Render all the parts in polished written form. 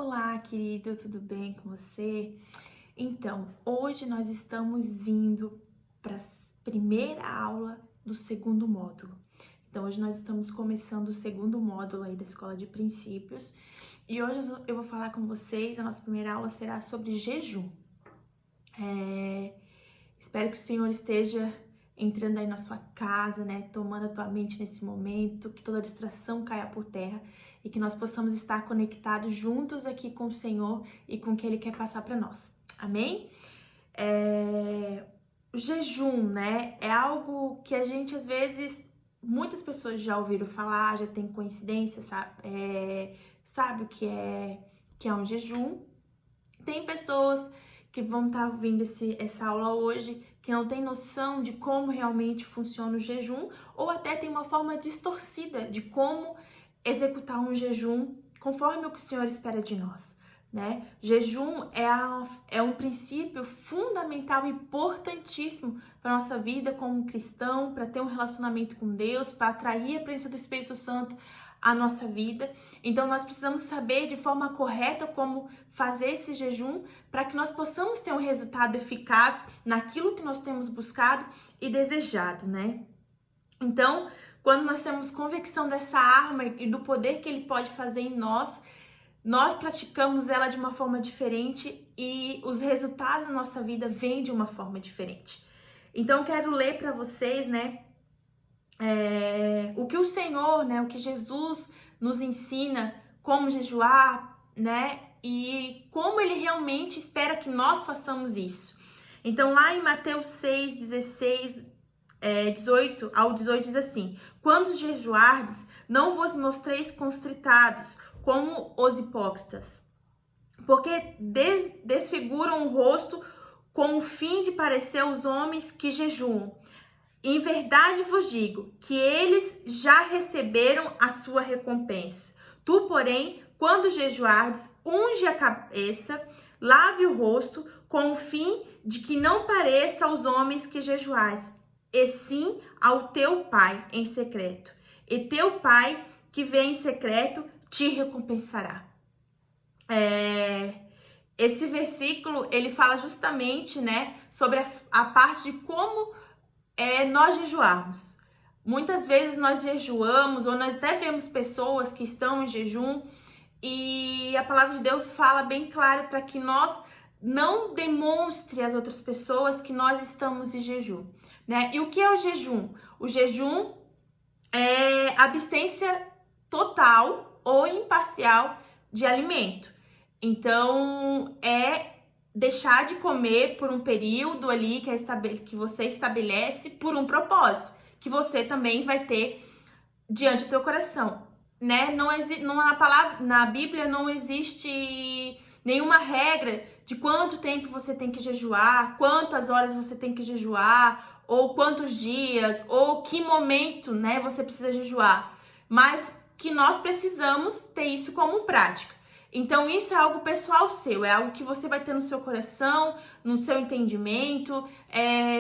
Olá, querido, tudo bem com você? Então, hoje nós estamos indo para a primeira aula do segundo módulo. Então, hoje nós estamos começando o segundo módulo aí da Escola de Princípios e hoje eu vou falar com vocês. A nossa primeira aula será sobre jejum. Espero que o Senhor esteja entrando aí na sua casa, né? Tomando a tua mente nesse momento, que toda distração caia por terra e que nós possamos estar conectados juntos aqui com o Senhor e com o que Ele quer passar para nós. Amém? O jejum, né? É algo que a gente, às vezes, muitas pessoas já ouviram falar, já tem coincidência, sabe o que é um jejum. Tem pessoas que vão estar ouvindo essa aula hoje que não tem noção de como realmente funciona o jejum, ou até tem uma forma distorcida de como executar um jejum conforme o que o Senhor espera de nós, né? Jejum é um princípio fundamental, importantíssimo para a nossa vida como cristão, para ter um relacionamento com Deus, para atrair a presença do Espírito Santo à nossa vida. Então nós precisamos saber de forma correta como fazer esse jejum para que nós possamos ter um resultado eficaz naquilo que nós temos buscado e desejado, né? Então, quando nós temos convicção dessa arma e do poder que ele pode fazer em nós praticamos ela de uma forma diferente e os resultados da nossa vida vêm de uma forma diferente. Então, eu quero ler para vocês, né, o que o Senhor, né, o que Jesus nos ensina, como jejuar, né, e como Ele realmente espera que nós façamos isso. Então, lá em Mateus 6, 16, 18 ao 18 diz assim: quando jejuardes, não vos mostreis constritados, como os hipócritas, porque desfiguram o rosto com o fim de parecer aos homens que jejuam. Em verdade vos digo que eles já receberam a sua recompensa. Tu, porém, quando jejuardes, unge a cabeça, lave o rosto, com o fim de que não pareça aos homens que jejuais, e sim ao teu Pai em secreto. E teu Pai que vê em secreto te recompensará. Esse versículo, ele fala justamente, né, sobre a parte de como nós jejuarmos. Muitas vezes nós jejuamos, ou nós até vemos pessoas que estão em jejum, e a palavra de Deus fala bem claro para que nós não demonstre às outras pessoas que nós estamos em jejum, né? E o que é o jejum? O jejum é abstência total ou imparcial de alimento. Então, é deixar de comer por um período ali que você estabelece por um propósito, que você também vai ter diante do teu coração, né? Na Bíblia não existe nenhuma regra de quanto tempo você tem que jejuar, quantas horas você tem que jejuar, ou quantos dias, ou que momento, né, você precisa jejuar, mas que nós precisamos ter isso como prática. Então, isso é algo pessoal seu, é algo que você vai ter no seu coração, no seu entendimento,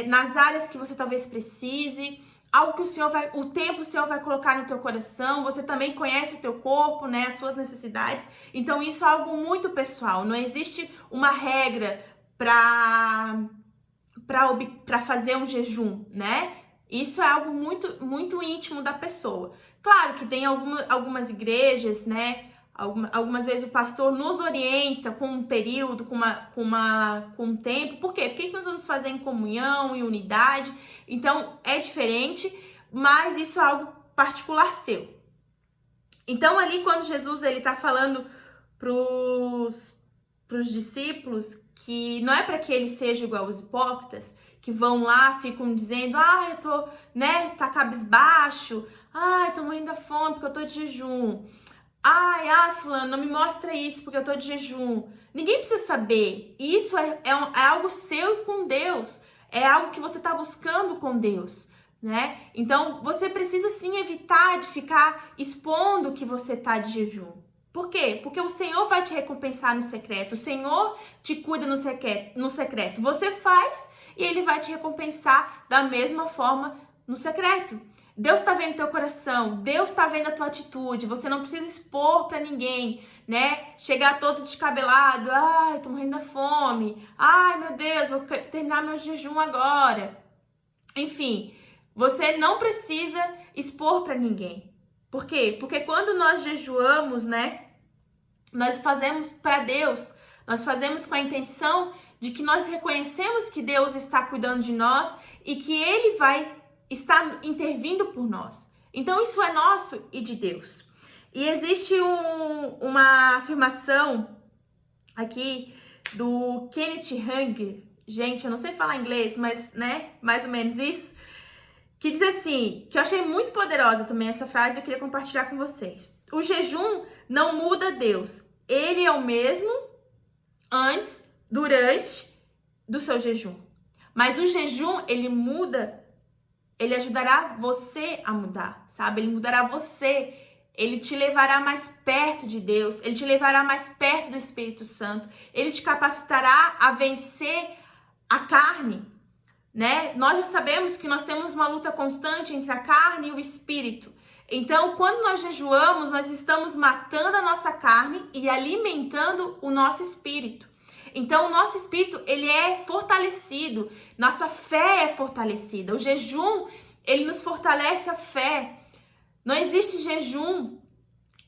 nas áreas que você talvez precise, algo que o Senhor vai colocar no teu coração. Você também conhece o teu corpo, né, as suas necessidades. Então, isso é algo muito pessoal, não existe uma regra para fazer um jejum, né? Isso é algo muito, muito íntimo da pessoa. Claro que tem algumas igrejas, né? Algumas vezes o pastor nos orienta com um período, com um tempo. Por quê? Porque isso nós vamos fazer em comunhão, em unidade. Então, é diferente, mas isso é algo particular seu. Então, ali quando Jesus está falando pros discípulos que não é para que eles sejam igual os hipócritas, que vão lá, ficam dizendo, eu tô, né, tá cabisbaixo, eu tô morrendo da fome porque eu tô de jejum. Fulano, não me mostra isso porque eu tô de jejum. Ninguém precisa saber. Isso é algo seu com Deus. É algo que você tá buscando com Deus, né? Então, você precisa sim evitar de ficar expondo que você tá de jejum. Por quê? Porque o Senhor vai te recompensar no secreto. O Senhor te cuida no secreto. Você faz e Ele vai te recompensar da mesma forma no secreto. Deus tá vendo teu coração, Deus tá vendo a tua atitude, você não precisa expor pra ninguém, né? Chegar todo descabelado, ai, tô morrendo da fome, ai, meu Deus, vou terminar meu jejum agora. Enfim, você não precisa expor pra ninguém. Por quê? Porque quando nós jejuamos, né, nós fazemos pra Deus, nós fazemos com a intenção de que nós reconhecemos que Deus está cuidando de nós e que Ele vai estar intervindo por nós. Então isso é nosso e de Deus. E existe uma afirmação aqui do Kenneth Hagin, gente, eu não sei falar inglês, mas, né, mais ou menos isso, que diz assim, que eu achei muito poderosa também essa frase, eu queria compartilhar com vocês. O jejum não muda Deus, Ele é o mesmo antes, durante do seu jejum. Mas o jejum, ele muda, ele ajudará você a mudar, sabe? Ele mudará você, ele te levará mais perto de Deus, ele te levará mais perto do Espírito Santo, ele te capacitará a vencer a carne, né? Nós já sabemos que nós temos uma luta constante entre a carne e o Espírito. Então, quando nós jejuamos, nós estamos matando a nossa carne e alimentando o nosso espírito. Então, o nosso espírito, ele é fortalecido, nossa fé é fortalecida. O jejum, ele nos fortalece a fé. Não existe jejum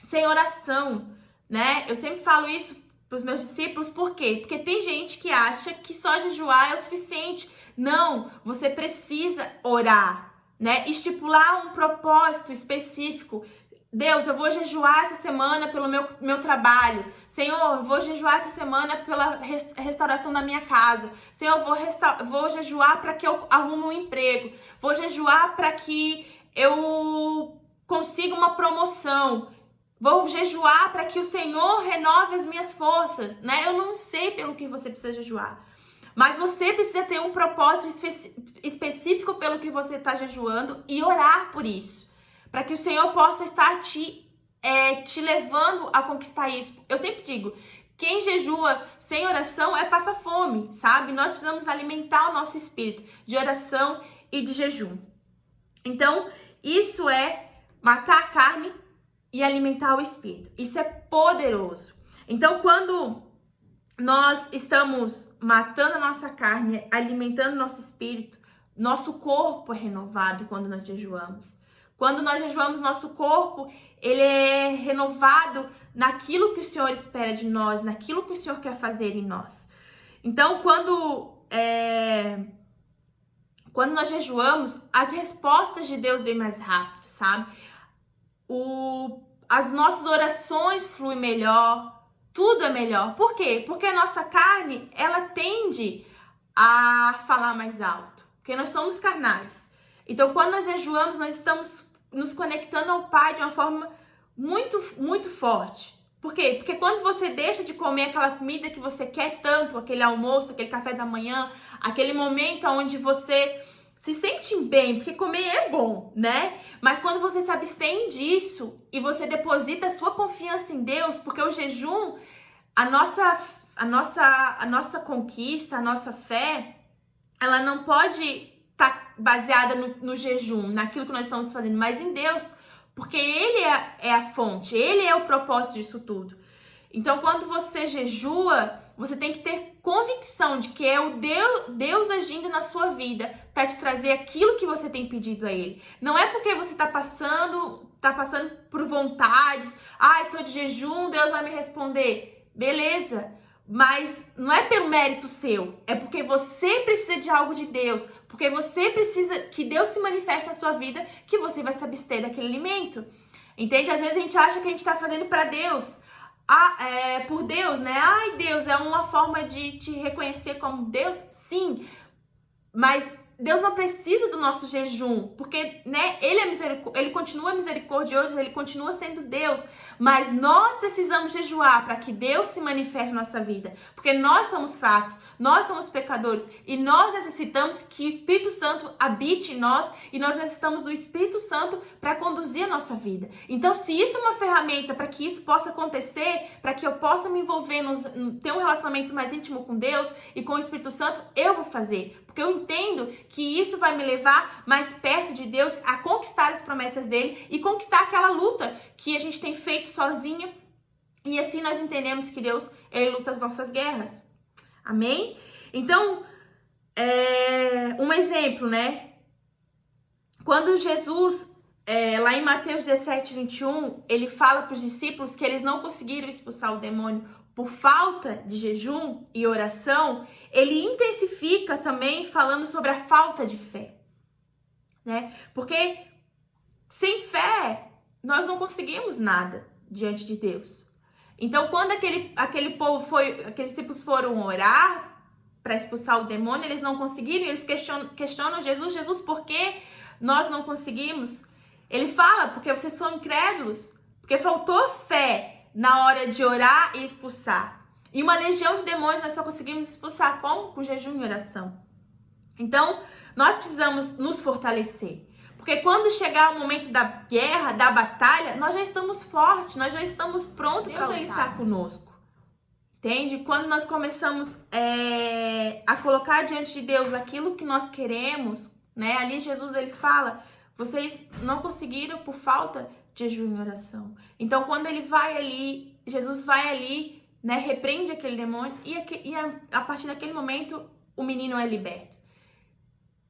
sem oração, né? Eu sempre falo isso para os meus discípulos, por quê? Porque tem gente que acha que só jejuar é o suficiente. Não, você precisa orar, né? Estipular um propósito específico. Deus, eu vou jejuar essa semana pelo meu trabalho. Senhor, eu vou jejuar essa semana pela restauração da minha casa. Senhor, eu vou jejuar para que eu arrume um emprego. Vou jejuar para que eu consiga uma promoção. Vou jejuar para que o Senhor renove as minhas forças, né? Eu não sei pelo que você precisa jejuar. Mas você precisa ter um propósito específico pelo que você está jejuando e orar por isso. Para que o Senhor possa estar te levando a conquistar isso. Eu sempre digo, quem jejua sem oração passa fome, sabe? Nós precisamos alimentar o nosso espírito de oração e de jejum. Então, isso é matar a carne e alimentar o espírito. Isso é poderoso. Então, quando nós estamos matando a nossa carne, alimentando o nosso espírito, nosso corpo é renovado quando nós jejuamos. Quando nós jejuamos, nosso corpo, ele é renovado naquilo que o Senhor espera de nós, naquilo que o Senhor quer fazer em nós. Então, quando nós jejuamos, as respostas de Deus vêm mais rápido, sabe? As nossas orações fluem melhor, tudo é melhor. Por quê? Porque a nossa carne, ela tende a falar mais alto, porque nós somos carnais. Então, quando nós jejuamos, nós estamos nos conectando ao Pai de uma forma muito, muito forte. Por quê? Porque quando você deixa de comer aquela comida que você quer tanto, aquele almoço, aquele café da manhã, aquele momento onde você se sente bem, porque comer é bom, né? Mas quando você se abstém disso e você deposita a sua confiança em Deus, porque o jejum, a nossa conquista, a nossa fé, ela não pode estar baseada no jejum, naquilo que nós estamos fazendo, mas em Deus, porque Ele é a fonte, Ele é o propósito disso tudo. Então, quando você jejua, você tem que ter convicção de que é o Deus agindo na sua vida para te trazer aquilo que você tem pedido a Ele. Não é porque você está passando por vontades, tô de jejum, Deus vai me responder. Beleza, mas não é pelo mérito seu, é porque você precisa de algo de Deus, porque você precisa que Deus se manifeste na sua vida, que você vai se abster daquele alimento. Entende? Às vezes a gente acha que a gente está fazendo para Deus, por Deus, né? Ai, Deus, é uma forma de te reconhecer como Deus? Sim, mas Deus não precisa do nosso jejum, porque, né, Ele continua misericordioso, Ele continua sendo Deus, mas nós precisamos jejuar para que Deus se manifeste na nossa vida, porque nós somos fracos, nós somos pecadores e nós necessitamos que o Espírito Santo habite em nós e nós necessitamos do Espírito Santo para conduzir a nossa vida. Então, se isso é uma ferramenta para que isso possa acontecer, para que eu possa me envolver, ter um relacionamento mais íntimo com Deus e com o Espírito Santo, eu vou fazer, porque eu entendo que isso vai me levar mais perto de Deus, a conquistar as promessas dele e conquistar aquela luta que a gente tem feito sozinha. E assim nós entendemos que Deus, ele luta as nossas guerras. Amém? Então, um exemplo, né? Quando Jesus, lá em Mateus 17, 21, ele fala para os discípulos que eles não conseguiram expulsar o demônio por falta de jejum e oração, ele intensifica também falando sobre a falta de fé, né? Porque sem fé, nós não conseguimos nada diante de Deus. Então, quando aqueles discípulos foram orar para expulsar o demônio, eles não conseguiram, eles questionam Jesus, por que nós não conseguimos? Ele fala, porque vocês são incrédulos, porque faltou fé na hora de orar e expulsar. E uma legião de demônios nós só conseguimos expulsar como? Com jejum e oração. Então, nós precisamos nos fortalecer. Porque quando chegar o momento da guerra, da batalha, nós já estamos fortes, nós já estamos prontos para ele estar conosco. Entende? Quando nós começamos a colocar diante de Deus aquilo que nós queremos, né? Ali Jesus, ele fala, vocês não conseguiram por falta de jejum e oração. Então, quando ele vai ali, Jesus vai ali, né? Repreende aquele demônio e a partir daquele momento, o menino é liberto.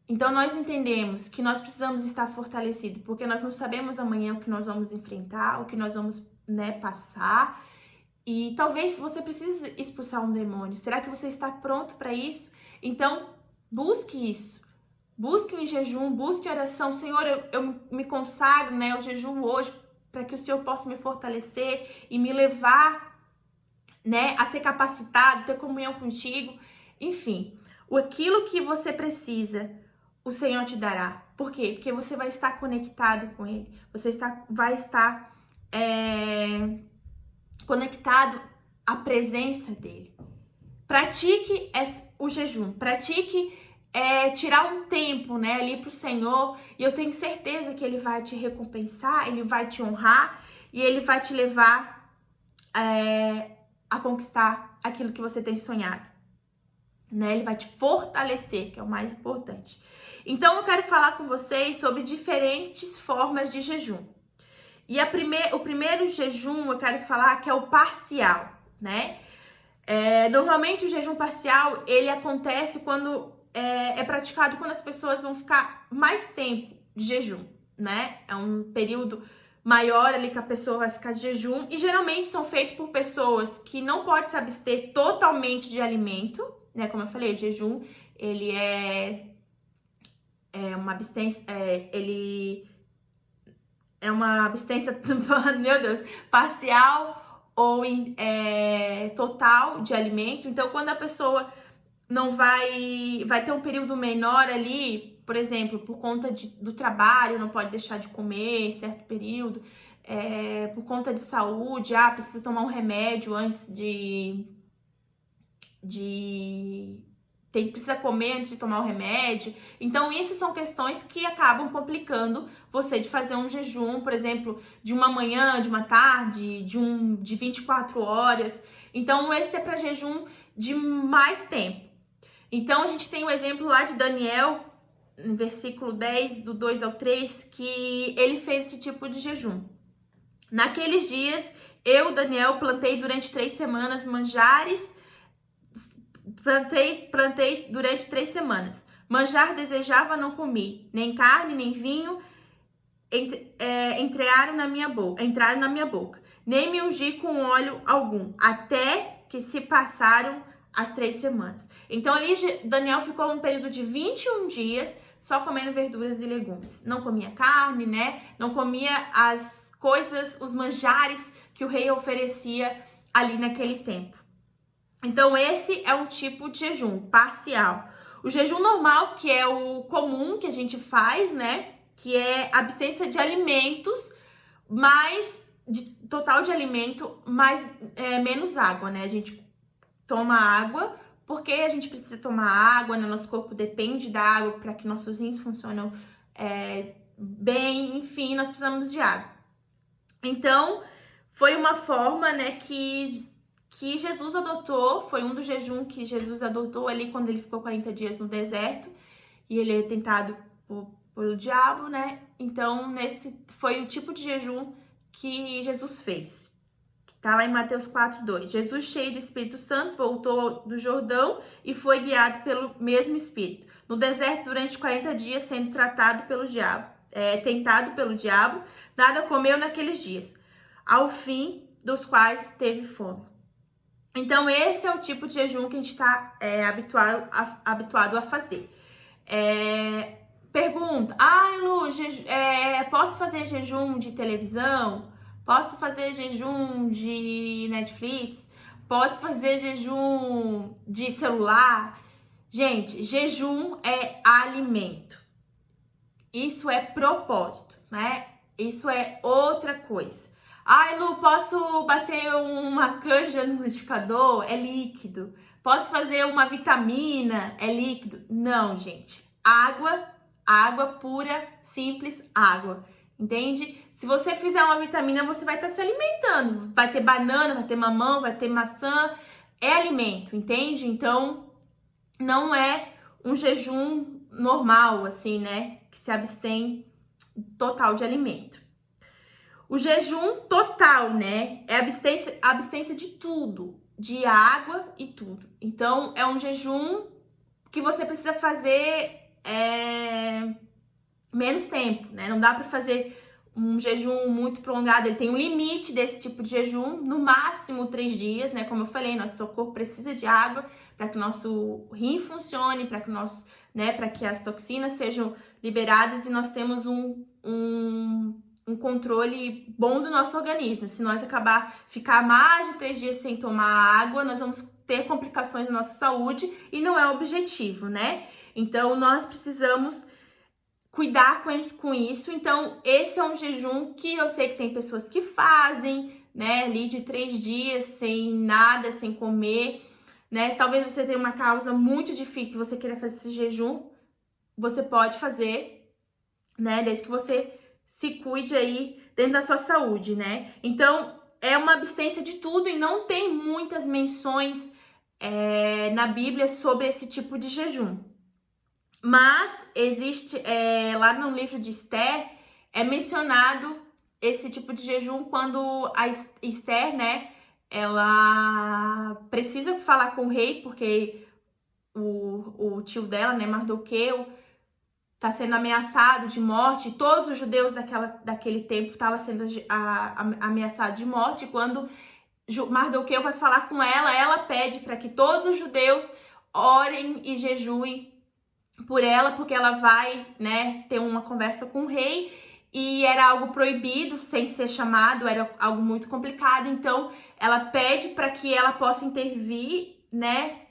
Então, nós entendemos que nós precisamos estar fortalecidos, porque nós não sabemos amanhã o que nós vamos enfrentar, o que nós vamos, né, passar. E talvez você precise expulsar um demônio. Será que você está pronto para isso? Então, busque isso. Busque em jejum, busque oração. Senhor, eu me consagro, né, ao jejum hoje, para que o Senhor possa me fortalecer e me levar, né, a ser capacitado, ter comunhão contigo. Enfim, aquilo que você precisa, o Senhor te dará. Por quê? Porque você vai estar conectado com Ele. Você vai estar conectado à presença dEle. Pratique o jejum. Pratique tirar um tempo, né, ali para o Senhor. E eu tenho certeza que Ele vai te recompensar, Ele vai te honrar e Ele vai te levar a conquistar aquilo que você tem sonhado. Né? Ele vai te fortalecer, que é o mais importante. Então, eu quero falar com vocês sobre diferentes formas de jejum. E o primeiro jejum, eu quero falar que é o parcial, né? Normalmente, o jejum parcial, ele acontece quando é praticado quando as pessoas vão ficar mais tempo de jejum, né? É um período maior ali que a pessoa vai ficar de jejum. E, geralmente, são feitos por pessoas que não podem se abster totalmente de alimento, né? Como eu falei, o jejum, ele é uma abstência, ele é uma abstência, meu Deus, parcial ou total de alimento. Então, quando a pessoa não vai ter um período menor ali, por exemplo, por conta do trabalho, não pode deixar de comer em certo período, por conta de saúde, precisa tomar um remédio antes precisa comer antes de tomar o remédio. Então, isso são questões que acabam complicando você de fazer um jejum, por exemplo, de uma manhã, de uma tarde, de 24 horas. Então, esse é para jejum de mais tempo. Então, a gente tem um exemplo lá de Daniel, no versículo 10, do 2 ao 3, que ele fez esse tipo de jejum. Naqueles dias, eu, Daniel, plantei durante 3 semanas manjares. Plantei durante 3 semanas. Manjar desejava, não comi. Nem carne, nem vinho entraram na minha boca. Nem me ungi com óleo algum. Até que se passaram as 3 semanas. Então, ali Daniel ficou um período de 21 dias só comendo verduras e legumes. Não comia carne, né? Não comia as coisas, os manjares que o rei oferecia ali naquele tempo. Então, esse é um tipo de jejum parcial. O jejum normal, que é o comum que a gente faz, né? Que é abstência de alimentos, total de alimento, mas menos água, né? A gente toma água, porque a gente precisa tomar água, né? Nosso corpo depende da água para que nossos rins funcionem bem, enfim, nós precisamos de água. Então, foi uma forma, né, que que Jesus adotou, foi um dos jejuns que Jesus adotou ali quando ele ficou 40 dias no deserto e ele é tentado pelo diabo, né? Então, esse foi o tipo de jejum que Jesus fez. Tá lá em Mateus 4:2. Jesus, cheio do Espírito Santo, voltou do Jordão e foi guiado pelo mesmo Espírito. No deserto, durante 40 dias, sendo tratado pelo diabo, tentado pelo diabo, nada comeu naqueles dias, ao fim dos quais teve fome. Então, esse é o tipo de jejum que a gente está habituado a fazer. Pergunta, Lu, posso fazer jejum de televisão? Posso fazer jejum de Netflix? Posso fazer jejum de celular? Gente, jejum é alimento. Isso é propósito, né? Isso é outra coisa. Lu, posso bater uma canja no liquidificador? É líquido. Posso fazer uma vitamina? É líquido. Não, gente. Água pura, simples, água. Entende? Se você fizer uma vitamina, você vai estar se alimentando. Vai ter banana, vai ter mamão, vai ter maçã. É alimento, entende? Então, não é um jejum normal, assim, né? Que se abstém total de alimento. O jejum total, né? É abstência de tudo, de água e tudo. Então, é um jejum que você precisa fazer menos tempo, né? Não dá para fazer um jejum muito prolongado, ele tem um limite desse tipo de jejum, no máximo 3 dias, né? Como eu falei, nosso corpo precisa de água para que o nosso rim funcione, para que para que as toxinas sejam liberadas e nós temos um controle bom do nosso organismo. Se nós ficar mais de 3 dias sem tomar água, nós vamos ter complicações na nossa saúde e não é o objetivo, né? Então, nós precisamos cuidar com isso. Então, esse é um jejum que eu sei que tem pessoas que fazem, né? Ali de 3 dias sem nada, sem comer, né? Talvez você tenha uma causa muito difícil, você queira fazer esse jejum, você pode fazer, né? Desde que você se cuide aí dentro da sua saúde, né? Então, é uma abstência de tudo e não tem muitas menções na Bíblia sobre esse tipo de jejum. Mas existe, lá no livro de Esther, é mencionado esse tipo de jejum quando a Esther, né, ela precisa falar com o rei, porque o tio dela, né, Mardoqueu, está sendo ameaçado de morte. Todos os judeus daquele tempo estavam sendo ameaçados de morte. Quando Mardoqueu vai falar com ela, ela pede para que todos os judeus orem e jejuem por ela, porque ela vai, né, ter uma conversa com o rei e era algo proibido, sem ser chamado, era algo muito complicado. Então, ela pede para que ela possa intervir, né,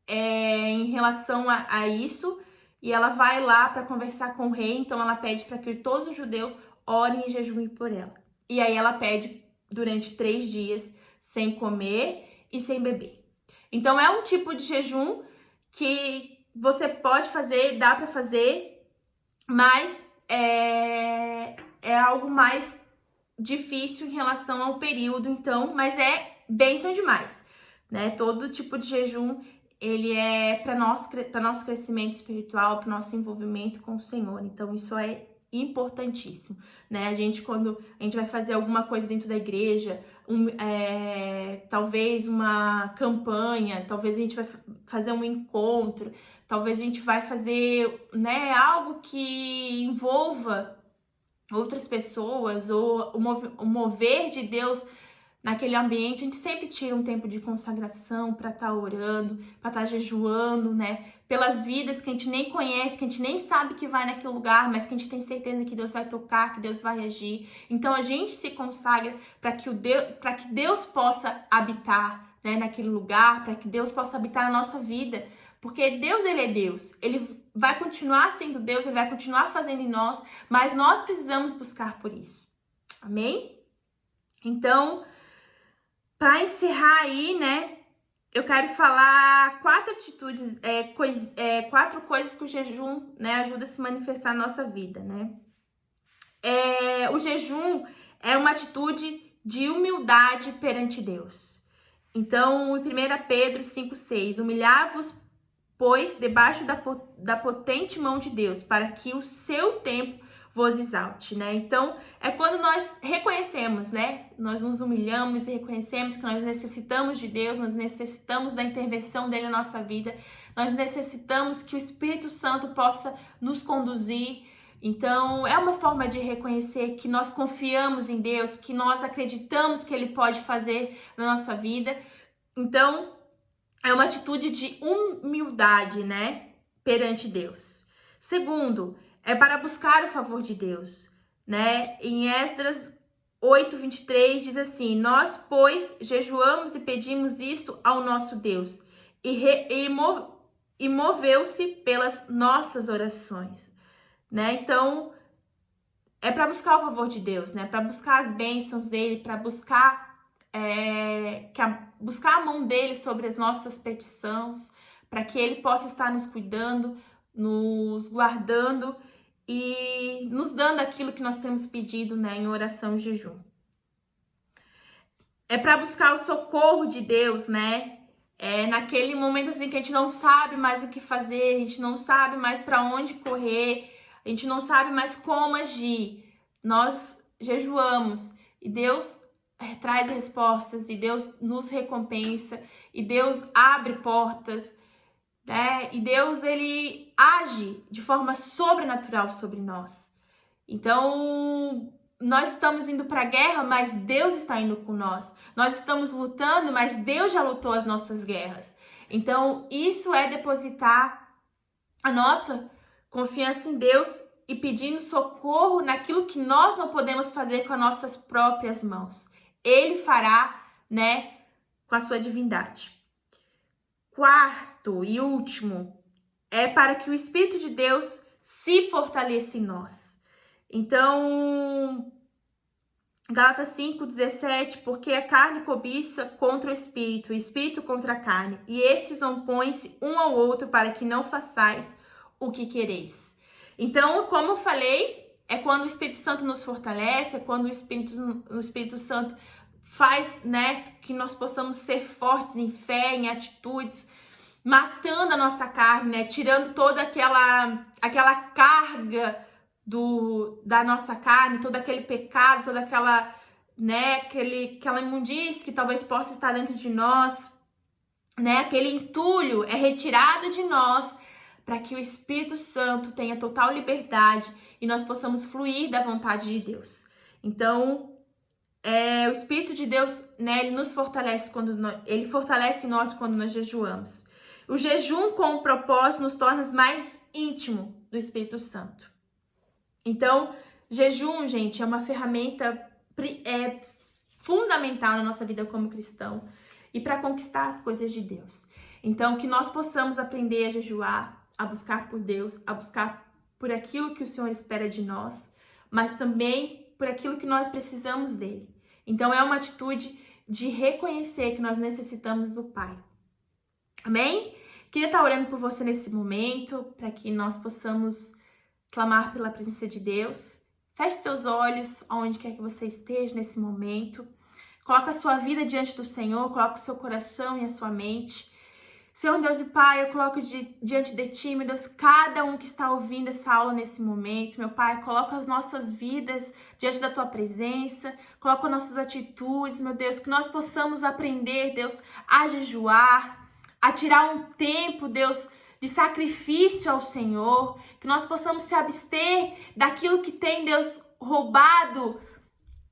em relação a isso, e ela vai lá para conversar com o rei. Então, ela pede para que todos os judeus orem e jejuem por ela. E aí, ela pede durante 3 dias sem comer e sem beber. Então, é um tipo de jejum que você pode fazer, dá para fazer, mas é algo mais difícil em relação ao período, então, mas é bênção demais, né? Todo tipo de jejum, ele é para nosso crescimento espiritual, para nosso envolvimento com o Senhor. Então, isso é importantíssimo, né? Quando a gente vai fazer alguma coisa dentro da igreja, talvez uma campanha, talvez a gente vai fazer um encontro, talvez a gente vai fazer, né, algo que envolva outras pessoas, ou o mover de Deus naquele ambiente. A gente sempre tira um tempo de consagração para estar orando, para estar jejuando, né? Pelas vidas que a gente nem conhece, que a gente nem sabe que vai naquele lugar, mas que a gente tem certeza que Deus vai tocar, que Deus vai agir. Então a gente se consagra para que Deus possa habitar, né, naquele lugar, para que Deus possa habitar na nossa vida. Porque Deus, ele é Deus. Ele vai continuar sendo Deus, ele vai continuar fazendo em nós, mas nós precisamos buscar por isso. Amém? Então, para encerrar aí, né, eu quero falar 4 atitudes, 4 coisas que o jejum, né, ajuda a se manifestar na nossa vida, né? O jejum é uma atitude de humildade perante Deus. Então, em 1 Pedro 5,6, humilhar-vos, pois, debaixo da potente mão de Deus, para que o seu tempo vos exalte, né? Então, é quando nós reconhecemos, né? Nós nos humilhamos e reconhecemos que nós necessitamos de Deus, nós necessitamos da intervenção dele na nossa vida, nós necessitamos que o Espírito Santo possa nos conduzir. Então, é uma forma de reconhecer que nós confiamos em Deus, que nós acreditamos que ele pode fazer na nossa vida. Então, é uma atitude de humildade, né? Perante Deus. Segundo, é para buscar o favor de Deus, né? Em Esdras 8:23 diz assim: nós, pois, jejuamos e pedimos isto ao nosso Deus, e moveu-se pelas nossas orações, né? Então, é para buscar o favor de Deus, né? Para buscar as bênçãos dele, para buscar buscar a mão dele sobre as nossas petições, para que ele possa estar nos cuidando, nos guardando e nos dando aquilo que nós temos pedido, né, em oração e jejum. É para buscar o socorro de Deus, né? Naquele momento assim que a gente não sabe mais o que fazer, a gente não sabe mais para onde correr, a gente não sabe mais como agir. Nós jejuamos e Deus traz respostas, e Deus nos recompensa, e Deus abre portas, né? E Deus, ele age de forma sobrenatural sobre nós. Então, nós estamos indo para a guerra, mas Deus está indo com nós. Nós estamos lutando, mas Deus já lutou as nossas guerras. Então, isso é depositar a nossa confiança em Deus e pedindo socorro naquilo que nós não podemos fazer com as nossas próprias mãos. Ele fará, né, com a sua divindade. Quarto e último, é para que o Espírito de Deus se fortaleça em nós. Então, Gálatas 5:17, porque a carne cobiça contra o Espírito contra a carne, e estes opõem-se um ao outro para que não façais o que quereis. Então, como eu falei, é quando o Espírito Santo nos fortalece, é quando o Espírito Santo faz, né, que nós possamos ser fortes em fé, em atitudes, matando a nossa carne, né, tirando toda aquela carga da nossa carne, todo aquele pecado, toda aquela, né, aquela imundície que talvez possa estar dentro de nós, né, aquele entulho é retirado de nós para que o Espírito Santo tenha total liberdade e nós possamos fluir da vontade de Deus. Então, o Espírito de Deus, né, ele nos fortalece ele fortalece nós quando nós jejuamos. O jejum com o propósito nos torna mais íntimo do Espírito Santo. Então, jejum, gente, é uma ferramenta fundamental na nossa vida como cristão e para conquistar as coisas de Deus. Então, que nós possamos aprender a jejuar, a buscar por Deus, a buscar por aquilo que o Senhor espera de nós, mas também por aquilo que nós precisamos dele. Então, é uma atitude de reconhecer que nós necessitamos do Pai. Amém? Queria estar orando por você nesse momento, para que nós possamos clamar pela presença de Deus. Feche seus olhos aonde quer que você esteja nesse momento. Coloque a sua vida diante do Senhor, coloque o seu coração e a sua mente. Senhor Deus e Pai, eu coloco diante de Ti, meu Deus, cada um que está ouvindo essa aula nesse momento, meu Pai, coloca as nossas vidas diante da Tua presença, coloca as nossas atitudes, meu Deus, que nós possamos aprender, Deus, a jejuar, a tirar um tempo, Deus, de sacrifício ao Senhor, que nós possamos se abster daquilo que tem, Deus, roubado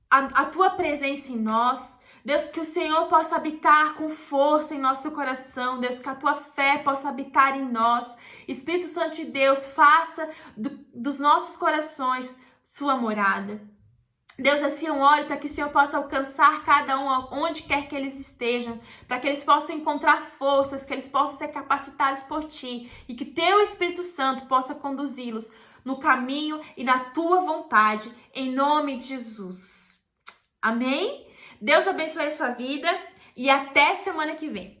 a Tua presença em nós. Deus, que o Senhor possa habitar com força em nosso coração, Deus, que a Tua fé possa habitar em nós. Espírito Santo de Deus, faça dos nossos corações Sua morada. Deus, assim eu oro para que o Senhor possa alcançar cada um onde quer que eles estejam, para que eles possam encontrar forças, que eles possam ser capacitados por Ti e que Teu Espírito Santo possa conduzi-los no caminho e na Tua vontade, em nome de Jesus. Amém? Deus abençoe a sua vida e até semana que vem.